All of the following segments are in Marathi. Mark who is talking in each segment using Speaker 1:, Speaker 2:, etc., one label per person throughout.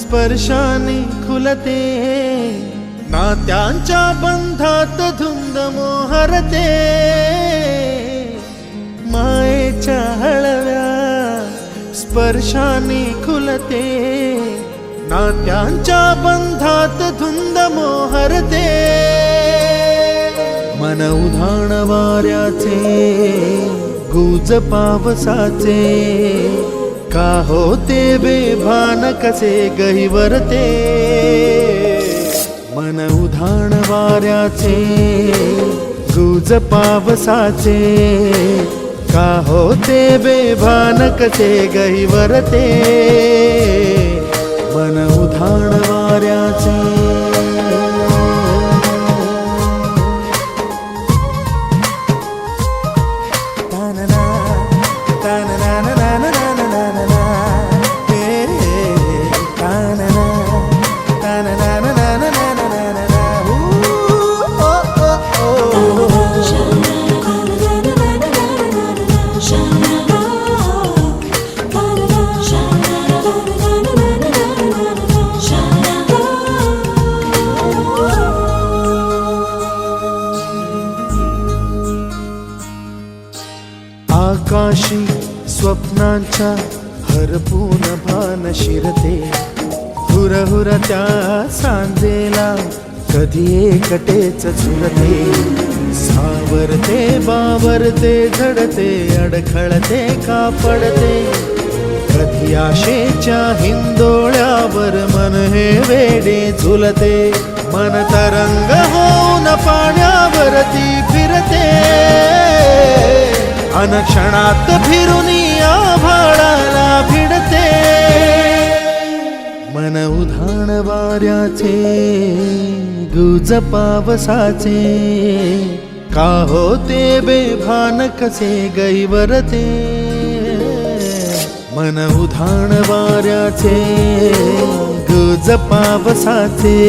Speaker 1: स्पर्शाने खुलते, नात्यांच्या बंधात धुंद मोहरते, मायेच्या हळव्या स्पर्शाने खुलते, नात्यांच्या बंधात धुंद मोहरते, मन उधाण वाऱ्याचे गुज पावसाचे, का होते बेभान कसे गहिवरते, मन उधाण वाऱ्याचे गुज पावसाचे, का होते बेभान कसे गहिवरते, मन उधाण वाऱ्याचे। आकाशी स्वप्नांच्या हरपून भान शिरते, हुरहुर त्या सांजेला कधी एकटेच झुरते, सावरते बावरते झडते, अडखळते का पडते, कधी आशेच्या हिंदोळ्यावर मन हे वेडे झुलते, मन तरंग होऊन पाण्यावरती फिरते, अनक्षणात फिरून आभाळाला भिडते, मन उधाण वाऱ्याचे गुज पावसाचे, का होते बेभान कसे गहिवरते, मन उधाण वाऱ्याचे गुज पावसाचे,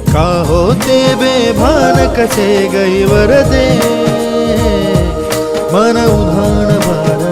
Speaker 1: का होते बेभान कसे गहिवरते, मन उधाण वाऱ्याचे।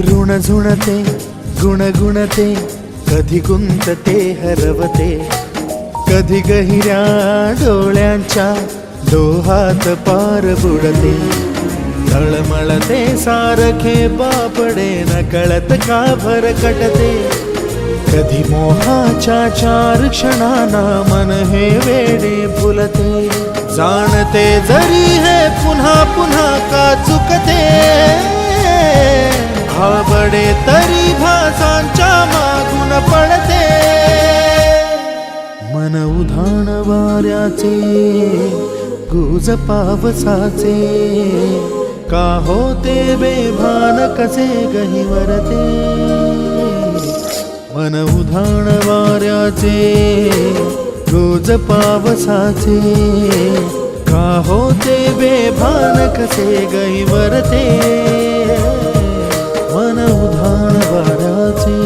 Speaker 1: ऋण झुणते गुणगुणते, कधी गुंतते हरवते, कधी गहिऱ्या डोळ्यांच्या डोहात पार बुडते, तळमळते सारखे बापडे नकळत का भरकटते, कधी मोहाच्या चार क्षणांना मन हे वेडे फुलते, जाणते जरी हे पुन्हा पुन्हा का चुकते, भाबडे तरी भासांच्या मागून पडते, मन उधाण वाऱ्याचे गुज पावसाचे, का होते बेभान कसे गहिवरते, मन उधाण वाऱ्याचे गुज पावसाचे, का होते बेभान कसे गहिवरते, मन उधाण वाऱ्याचे।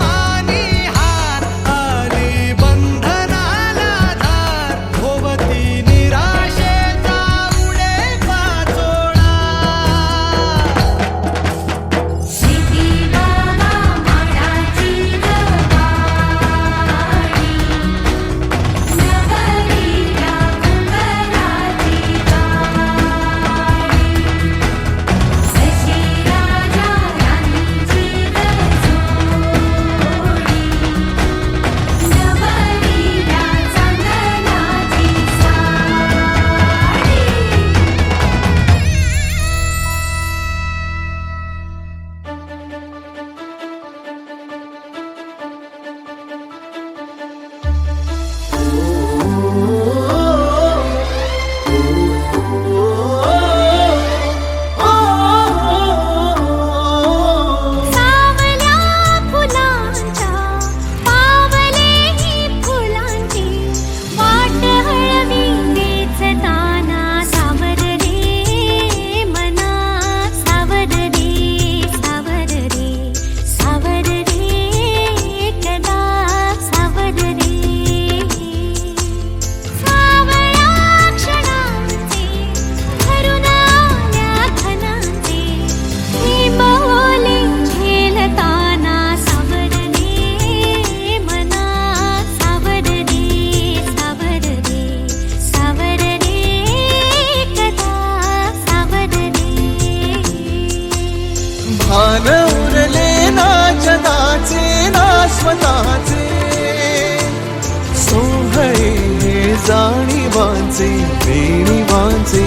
Speaker 1: मानी हार, आली बंधनाला धार, भोवती निराशेचा उडे पाचोळा.
Speaker 2: शिटी बाबा माडाची गवारी, नगरीला मंगलाची गाडी. शशी राजा राणीची गजोडी, नगरीला चांदण्याची साडी. सावल्या फुलांच्या पावलेही फुलांची वाट हळवी वेचताना सावर रे मना, सावर रे, सावर रे, सावर रे, कदा सावर रे. सावळ्या क्षणांचे भरून आल्या घनांचे हिमोले झेलताना सावर रे मना, सावर रे, सावर रे, सावर रे, कदा सावर रे.
Speaker 1: भान उरले ना जगाचे ना स्वतःचे, सोहळे जाणीवांचे बेणीवांचे.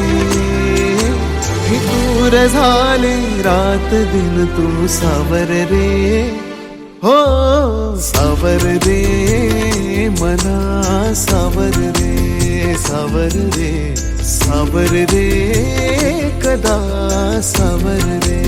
Speaker 1: हे दूर झाले रात दिन तू सावर रे, हो सावर रे मना, सावर रे, सावर रे, सावर रे, कदा सावर रे.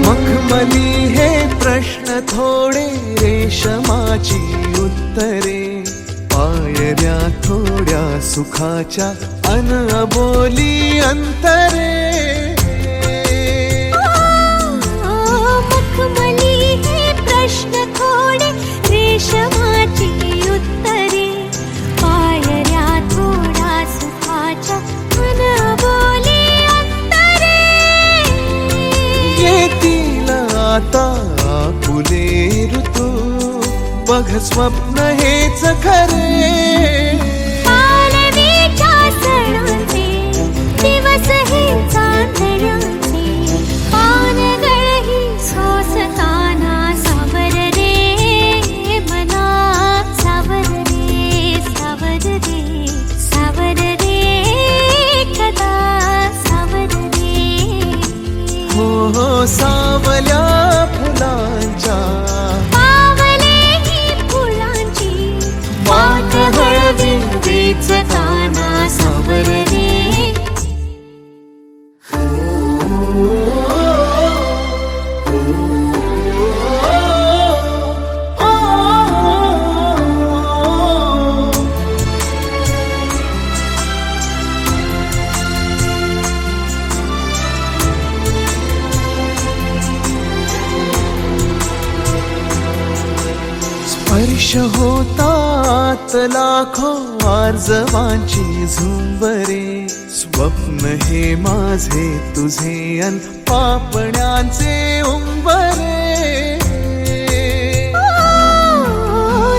Speaker 1: मखमली हे प्रश्न थोडे, रेशमाची उत्तरे, पायऱ्या थोड्या सुखाच्या अन अबोली अंतरे.
Speaker 2: मखमली हे प्रश्न थोडे, रेशमाची उत्तरे, पायऱ्या थोडा सुखाच्या अनबोली अंतरे.
Speaker 1: येतील आता फुले ऋतू, बघ स्वप्न हेच खरे.
Speaker 2: पालवीच्या सणांचे दिवस हे चांदण्याचे, पानगळही सोसताना सावर रे मना, सावर रे, सावर रे, सावर रे, कदा सावर रे.
Speaker 1: हो हो सावल्या फुलांच्या
Speaker 2: पावलेही फुलांची
Speaker 1: वाट हळवी वेचताना सावर रे. स्पर्श होतात लाखो आर्जवांची झुंबरे, स्वप्न हे माझे तुझे अन पापण्यांचे उंबरे.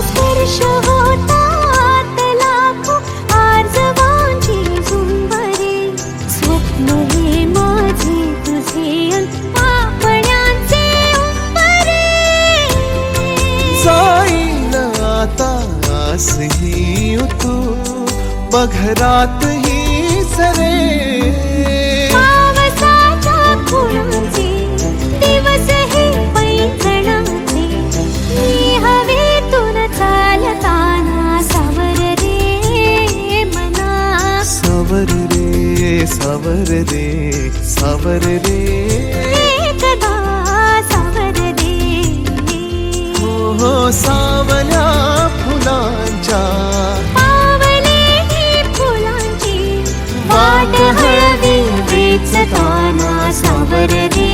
Speaker 2: स्पर्श होतात लाखो आर्जवांची झुंबरे, स्वप्न हे माझे तुझे अन पापण्यांचे उंबरे.
Speaker 1: जाईल आता आसही तू बघरात ही सरे.
Speaker 2: पावसाच्या फुलांचे दिवस हे पैंजणाचे, मी हवेतून चालताना सावर रे मना,
Speaker 1: सावर रे, सावर रे, सावर रे.
Speaker 2: एकदा सावर रे.
Speaker 1: हो हो सावर
Speaker 2: हीच ताना सावर रे.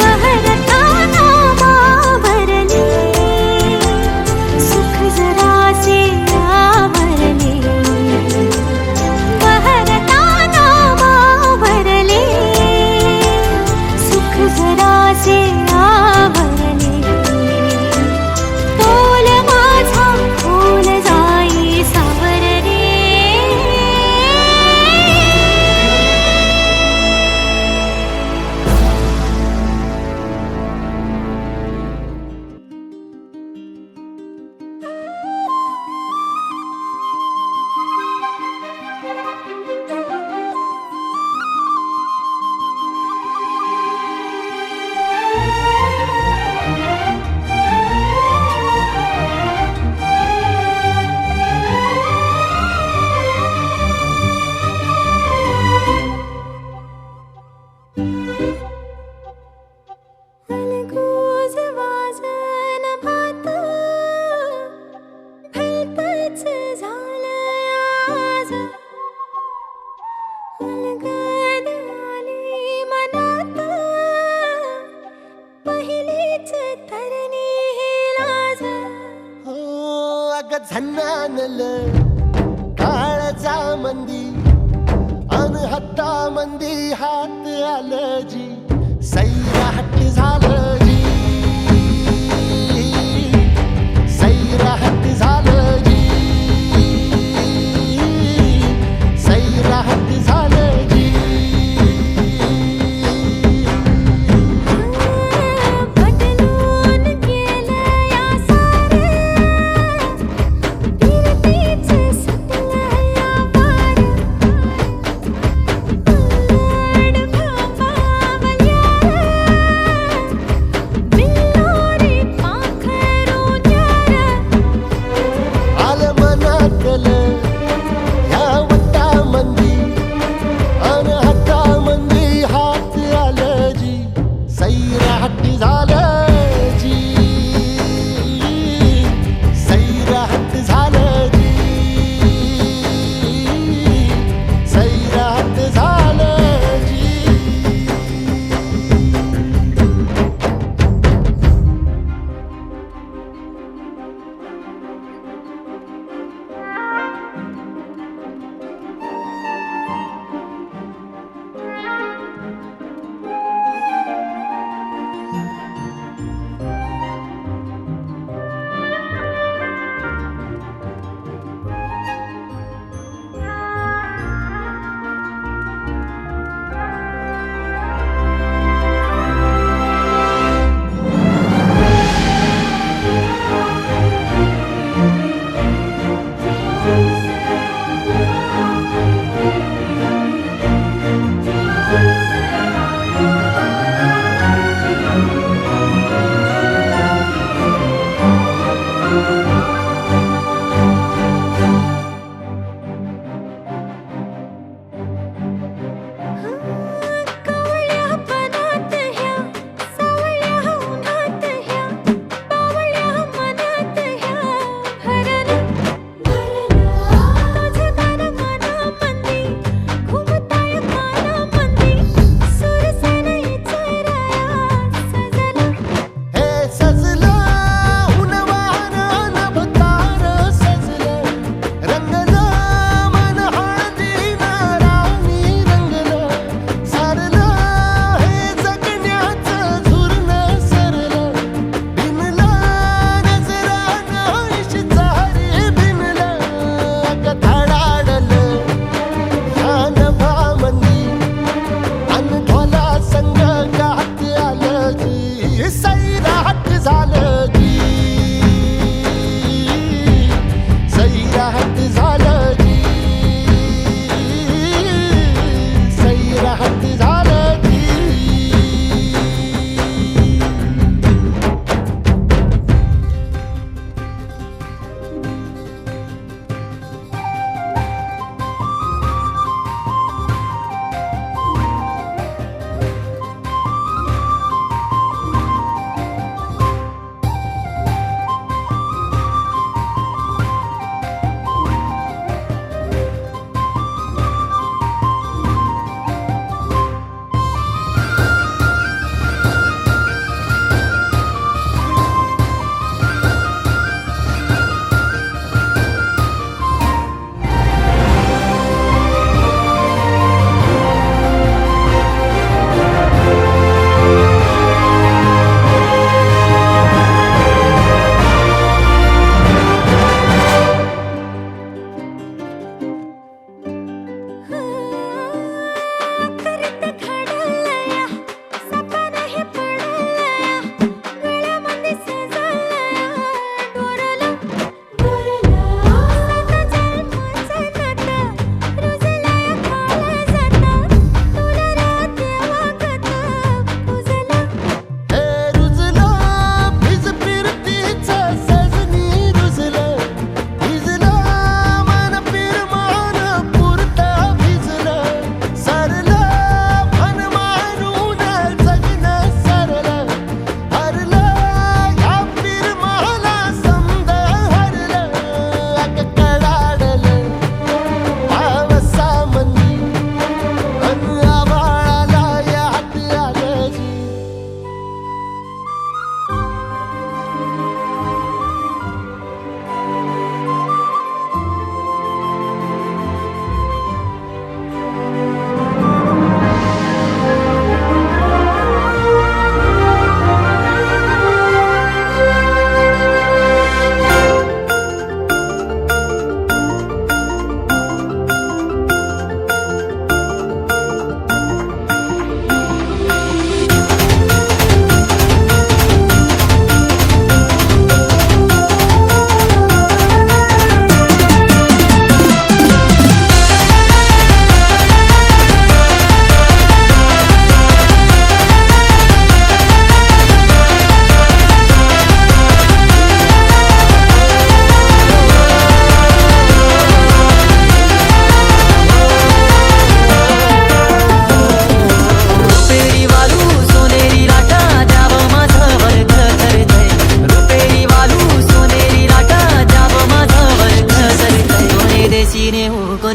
Speaker 2: बहरताना मावरले, सुख जरासे आवरले. बहरताना मावरले, सुख जरासे आवरले. तोल माझा खोल जाई सावर रे. अलगोज वाजन भात, भलतंच झालंय आज. अलगद आली मनात, पहिलीच तरणी ही लाज.
Speaker 1: हो अग झन्नानल काळजा मंदी अन हत्ता मंदी हात आलं जी. सैराट झालं जी, सैराट झालं जी, सैराट झालं जी.
Speaker 2: पटलून केलं या सारं, फिरतीच सुटलं या पार. उलट भांबावल्या, बिल्लोरी पाखरू न्यार.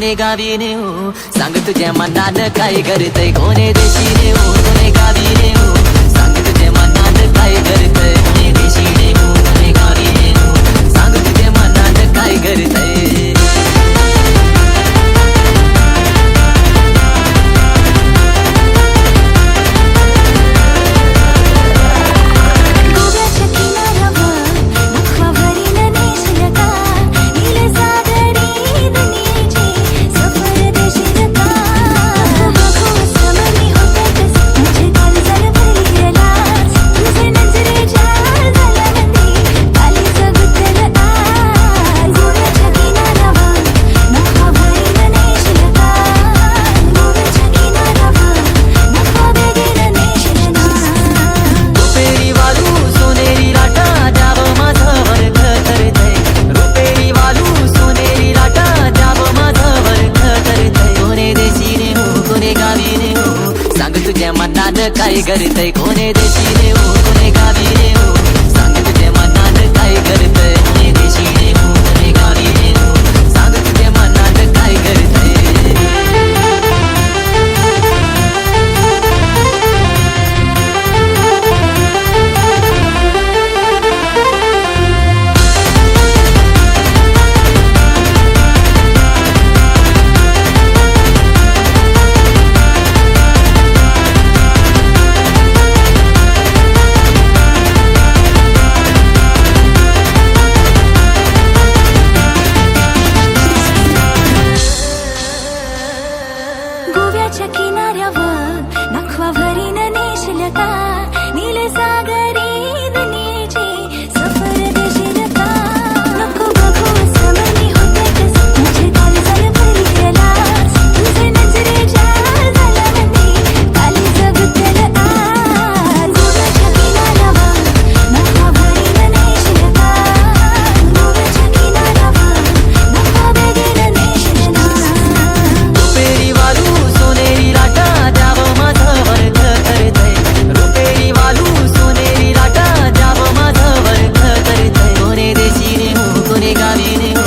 Speaker 3: कोणे गावीने हो सांग तुझ्या मनानं काय करतय कोणे देशीने हो कोणे गावीने हो सांग तुझ्या मनानं काय करतय कोणे देशीने हो कोणे गावीने हो सांग तुझ्या मनानं काय करतय काय करतय कोणे देशीने हो कोणे गावीने हो सांग तुझ्या मनानं काय करतय कोणे देशीने हो कोणे गावीने हो सांग तुझ्या मनानं काय करतय
Speaker 2: गोव्याच्या किनाऱ्यावर नखवा भरीन नेशील का नील सागरी दुनियेची सफर देशील का नको बघू समनी होतेस माझे काळजाला भरलेलास तुझे नजरेच्या झाल्यामध्ये काली जगतल आज गोव्याच्या किनाऱ्यावर नखवा भरीन नेशील का गोव्याच्या किनाऱ्यावर नखवा भरीन नेशील का
Speaker 3: रुपेरी वालू सोनेरी लाटा द्यावं माझं वर्ग करतय रुपेरी वालू सोनेरी लाटा द्यावं माझं वर्ग करतय कोणे देशीने हो कोणे गावीने हो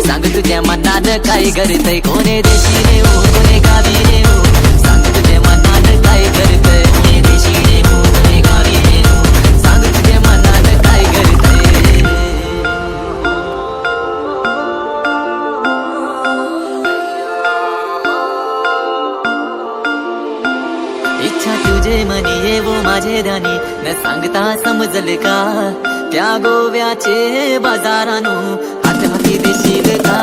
Speaker 3: सांग तुझ्या मनानं काय करतय कोणे देशीने हो कोणे गावीने हो सांग तुझ्या मनानं काय करतय कोणे देशीने हो कोणे गावीने हो सांग तुझ्या मनानं काय करतय इच्छा तुझे मनी ये वो माझे राणी न सांगता समजल का त्या गोव्याचे बाजारानो हात हाती देशील का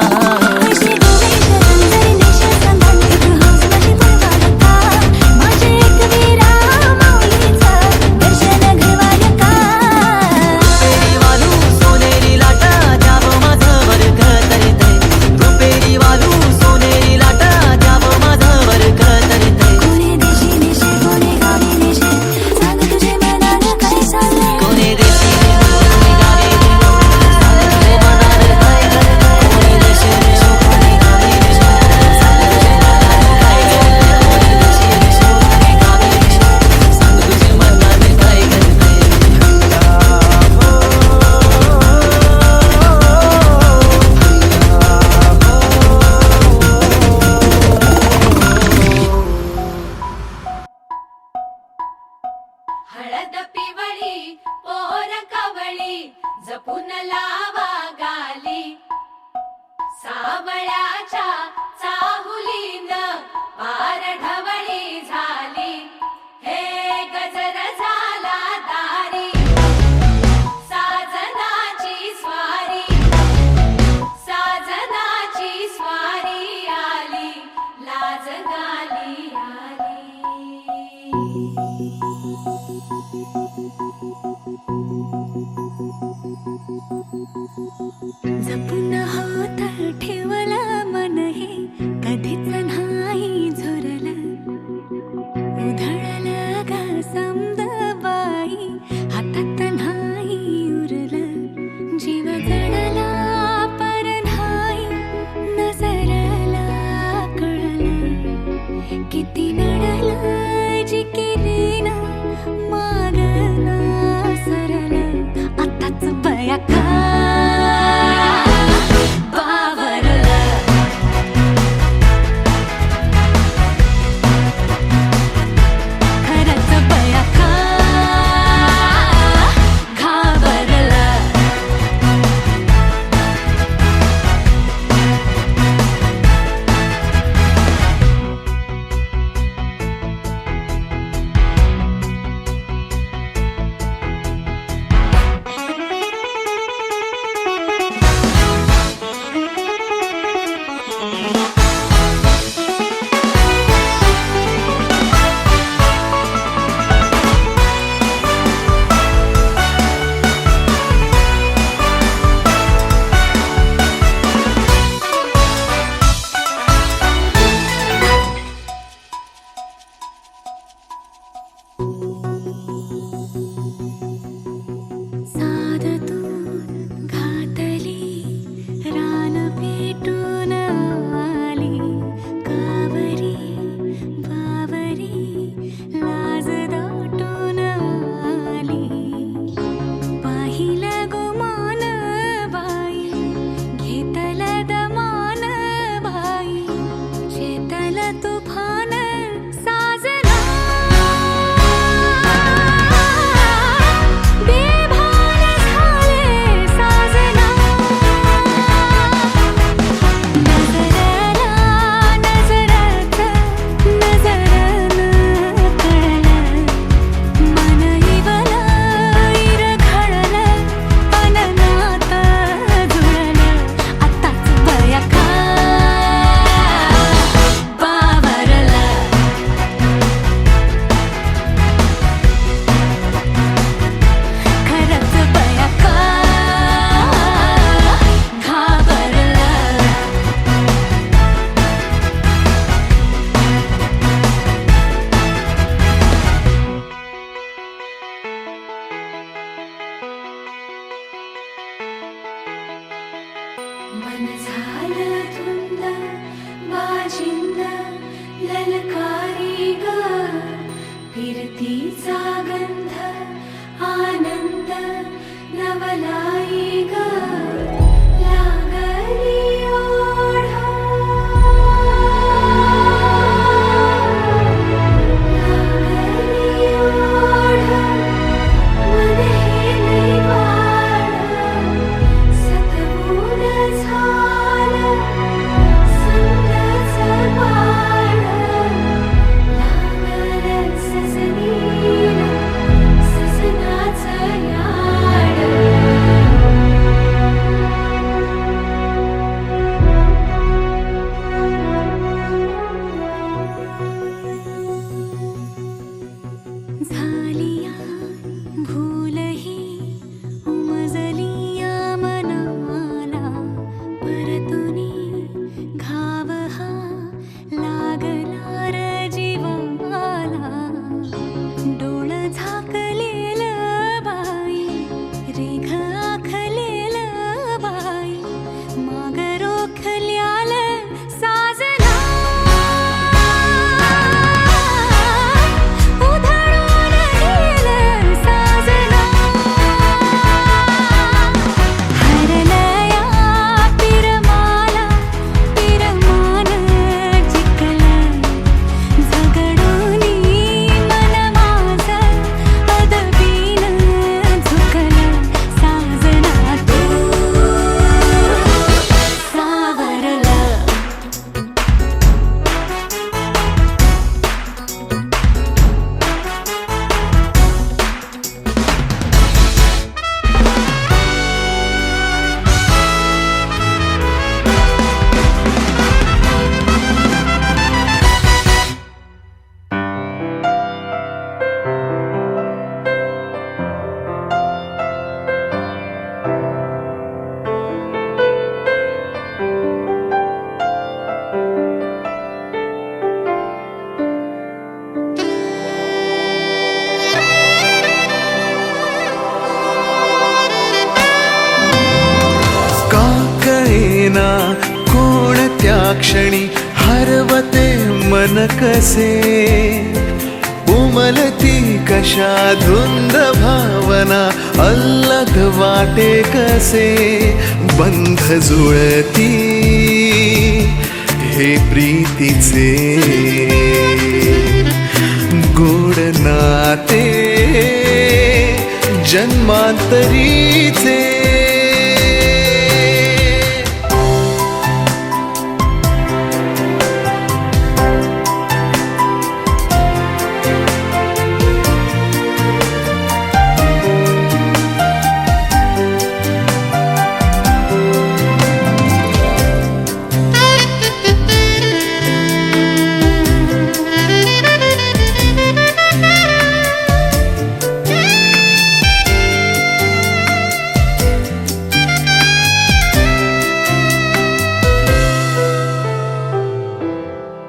Speaker 2: पैसे गोव्याच्या रंजरी नेशील संधान एक हौस माझी परवाल का माझे एक वीरा माऊलीचं दर्शन घडवाल का
Speaker 3: रुपेरी वालू सोनेरी लाटा द्यावं माझं वर्ग तरितय रुपेरी वालू सोनेरी लाटा द्यावं माझं वर्ग तरितय
Speaker 2: कोणे देशी नेशे कोणे गावी नेशे सांग तुझे मनानं काय चाललंय
Speaker 3: कोणे देशीने हो कोणे गावीने हो सांग तुझ्या मनानं काय करतय कोणे देशीने
Speaker 2: मन झालं धुंद बाजिंद ललकारी ग फिरतीचा गंध आनंद नवलाई ग लागली ओढ लागली ओढ मन हे वाड सतबून झालं संगच पाड लागलं सजनीला सजनाचं याड झालिया भूलही उमजलिया मनाला परतुनी घाव हा लागला र जीवाला डोळ झाकलेल बाई रेघ आखलेल बाई माग रोखल्याल साजना उधळून गेलं साजना हरलया पिरमाला पिरमान जिंकलं झगडूनी मन माझं अदबीन झुकलं साजना तू सावरलं
Speaker 4: का कळेना कोणत्या क्षणी हरवते मन कसे उमलती कशा धुंद भावना अल्लग वाटे कसे बंध जुळती हे प्रीतीचे गोड नाते जन्मांतरीचे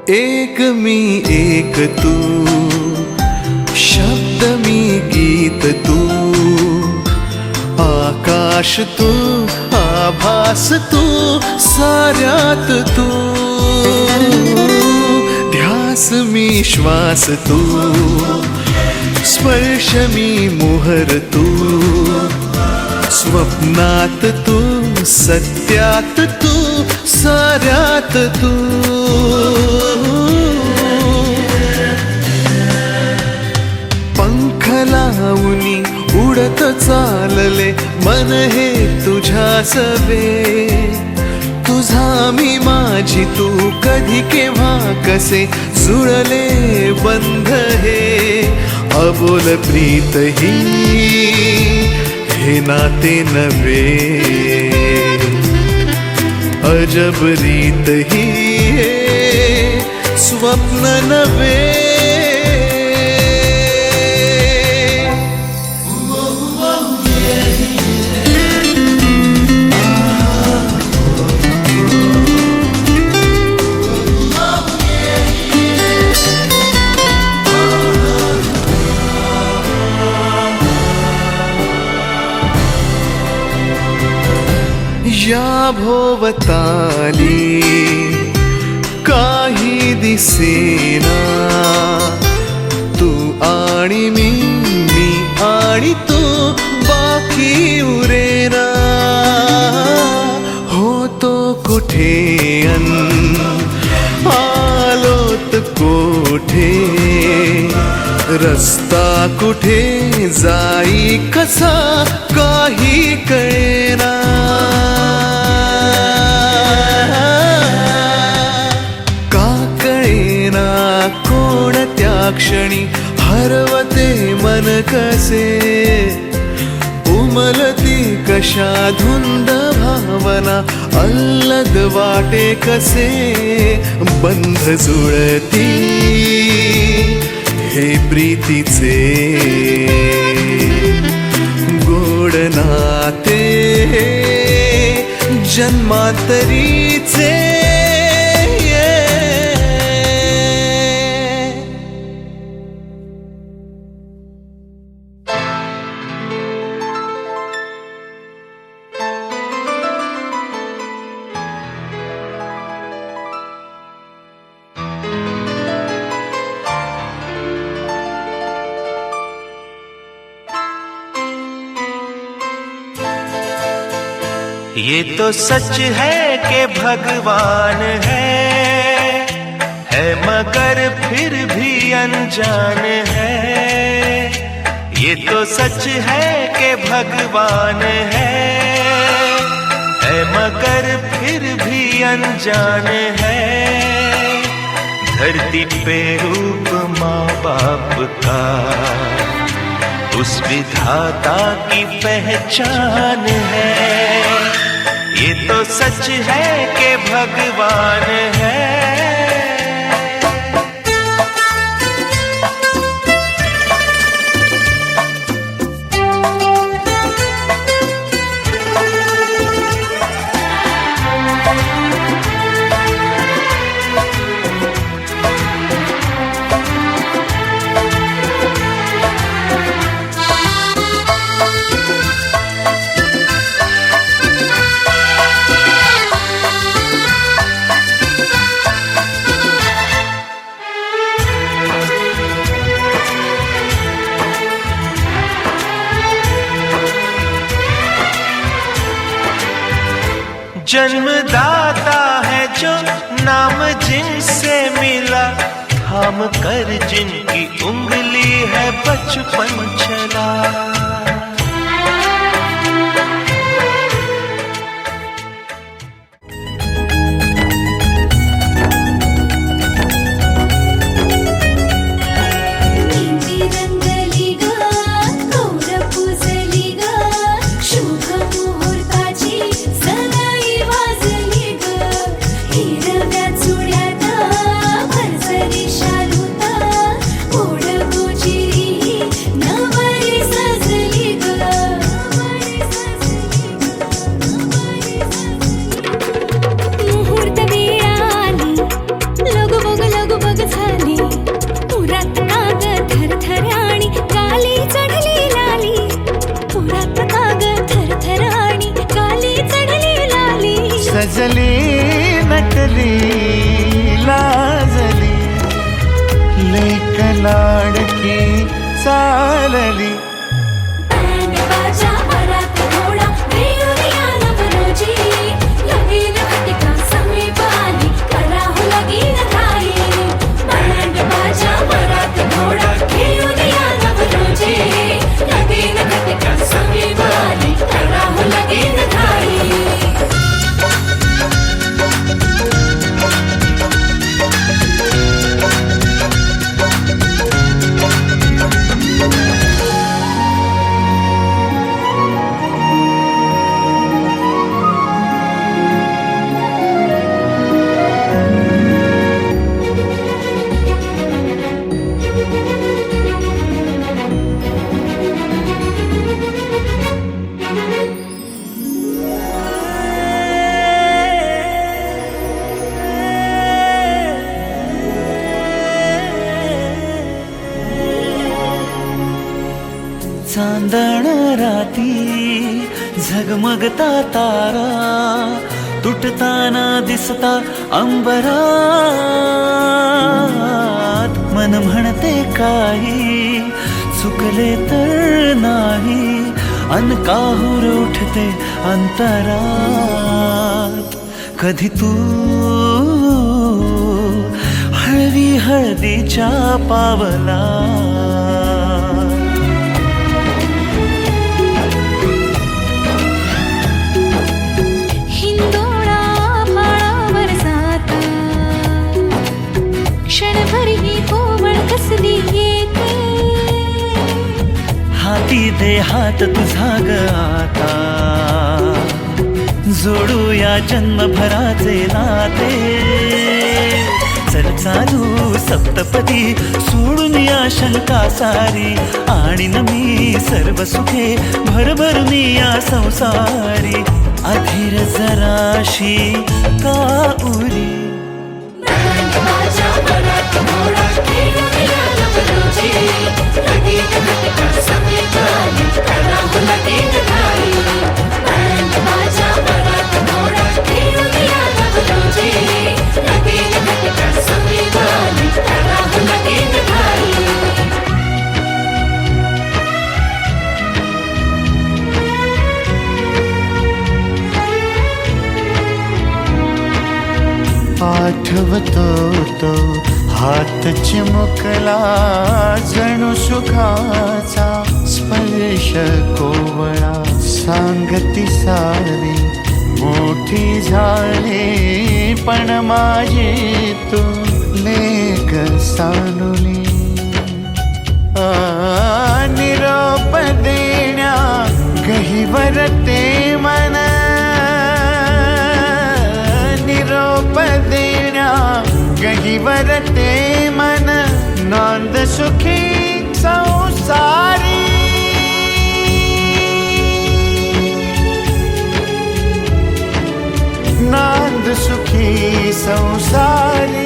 Speaker 4: एक मी एक तू शब्द मी गीत तू आकाश तू आभास तू साऱ्यात तू ध्यास मी श्वास तू स्पर्श मी मोहर तू स्वप्नात तू सत्यात तू साऱ्यात तू पंख लावूनी उडत चालले मन हे तुझ्या सवे तुझा मी माझी तू कधी केव्हा कसे जुळले बंध हे अबोल प्रीत ही हे नाते नवे अजब रीत ही हे स्वप्न नवे या भोवताली काही दिसेना, तू आणि मी आणि तू बाकी उरेना. होतो कुठे आलोत कोठे, रस्ता कुठे जाई कसा काही कळेना. का कळेना कोणत्या क्षणी हरवते मन कसे, उमलती कशा धुंद भावना अल्लद वाटे कसे. बंध जुळती हे प्रीतीचे गोड नाते जन्मांतरीचे.
Speaker 5: ये तो सच है कि भगवान है मगर फिर भी अनजान है. ये तो सच है कि भगवान है मगर फिर भी अनजान है. धरती पे रूप माँ बाप का उस विधाता की पहचान है. ये तो सच है कि भगवान है. जन्मदाता है जो नाम जिनसे मिला, थाम कर जिनकी उंगली है बचपन चला.
Speaker 6: सजली नटली लाजली लेक लाडकी चालली.
Speaker 3: चांदण राती झगमगता तारा तुटताना दिसता अंबरात. मन म्हणते काही चुकले तर नाही, अन काहूर उठते अंतरात. कधी तू हळवी हळदीच्या पावला,
Speaker 2: हिंदोळा फाळावर जाता क्षणभर ही कोवळ कसली येते.
Speaker 3: हाती दे हात तुझा ग आता, जोडूया जन्मभराचे नाते. चल चालू सप्तपदी सोडून या शंका सारी, आणि मी सर्व सुखे भरभरून या संसारी. अधीर जराशी का उरी,
Speaker 6: आठवतो तो हात चिमुकला जणू सुखाचा स्पर्श कोवळा. सांगती सारी मोठी झाली पण माझी तू लेक सानुली. निरोप देण्या गहिवर ते मन, निरोप देण्या गहिवर ते मन. नांद सुखी संसारी, नांद सुखी संसारी.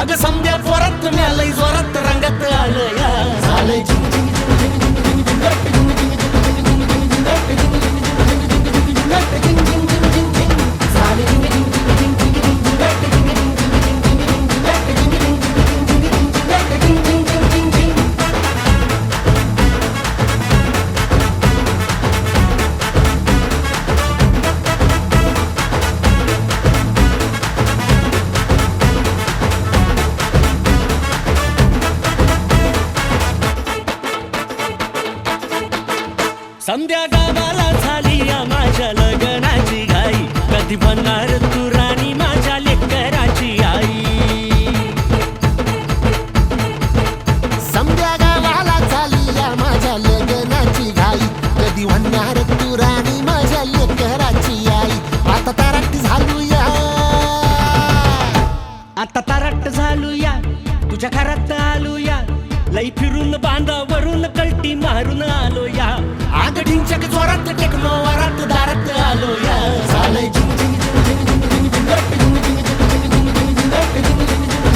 Speaker 1: अगं समद्या जोरात म्यालय जोरात रंगात आलं या झालंय झिंग झिंग झिंग झिंग झिंग झिंग झिंग झिंग झिंग झिंग झिंग झिंग झिंग झालंय झिंग झिंग झिंग झिंग झिंग संध्या गावाला झाली या माझ्या लग्नाची घाई कधी बनणार तू राणी माझ्या लेकराची आई संध्या गावाला झाली या माझ्या लग्नाची घाई कधी बनणार तू राणी माझ्या लेकराची आई आता तारट झालूया आता तारट झालूया तुझ्या घरात आलूया लई फिरून बांधावरून कलटी मारून आलो या आग ढिंचक जोरात टेकनो वरात दारात आलो या झालंय झिंग झिंग झिंग झिंग झिंग झिंग झिंग झिंग झिंग झिंग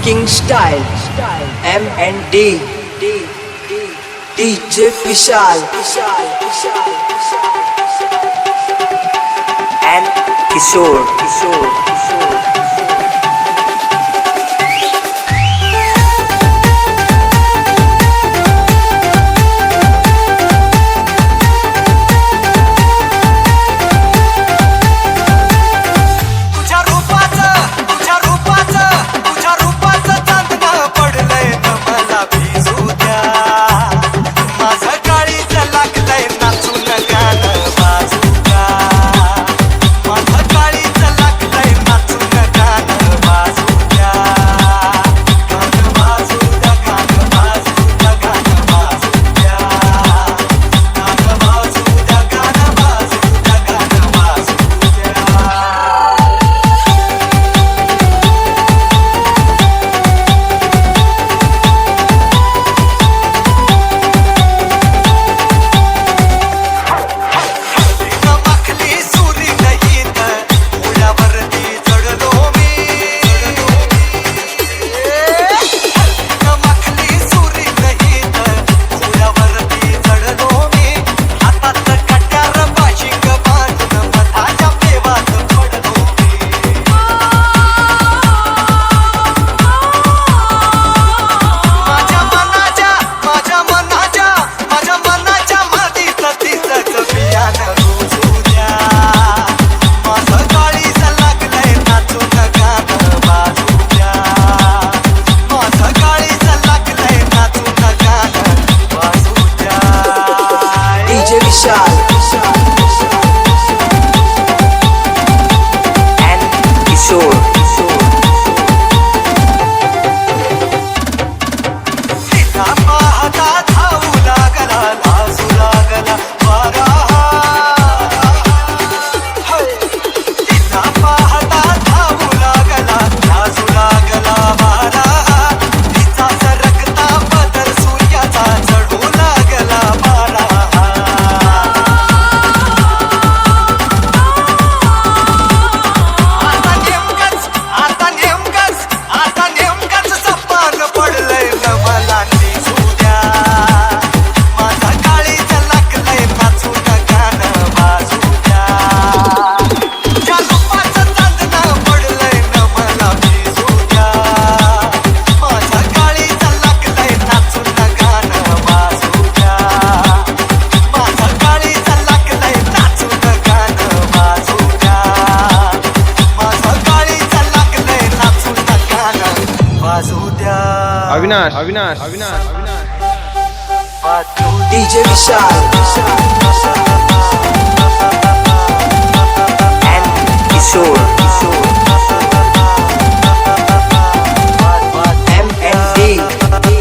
Speaker 3: King Style M&D DJ Vishal and Kishore
Speaker 5: माझं काळीचं लागलंय
Speaker 3: वाजू द्या
Speaker 7: Avinash Avinash Avinash
Speaker 3: DJ Vishal and Kishor MND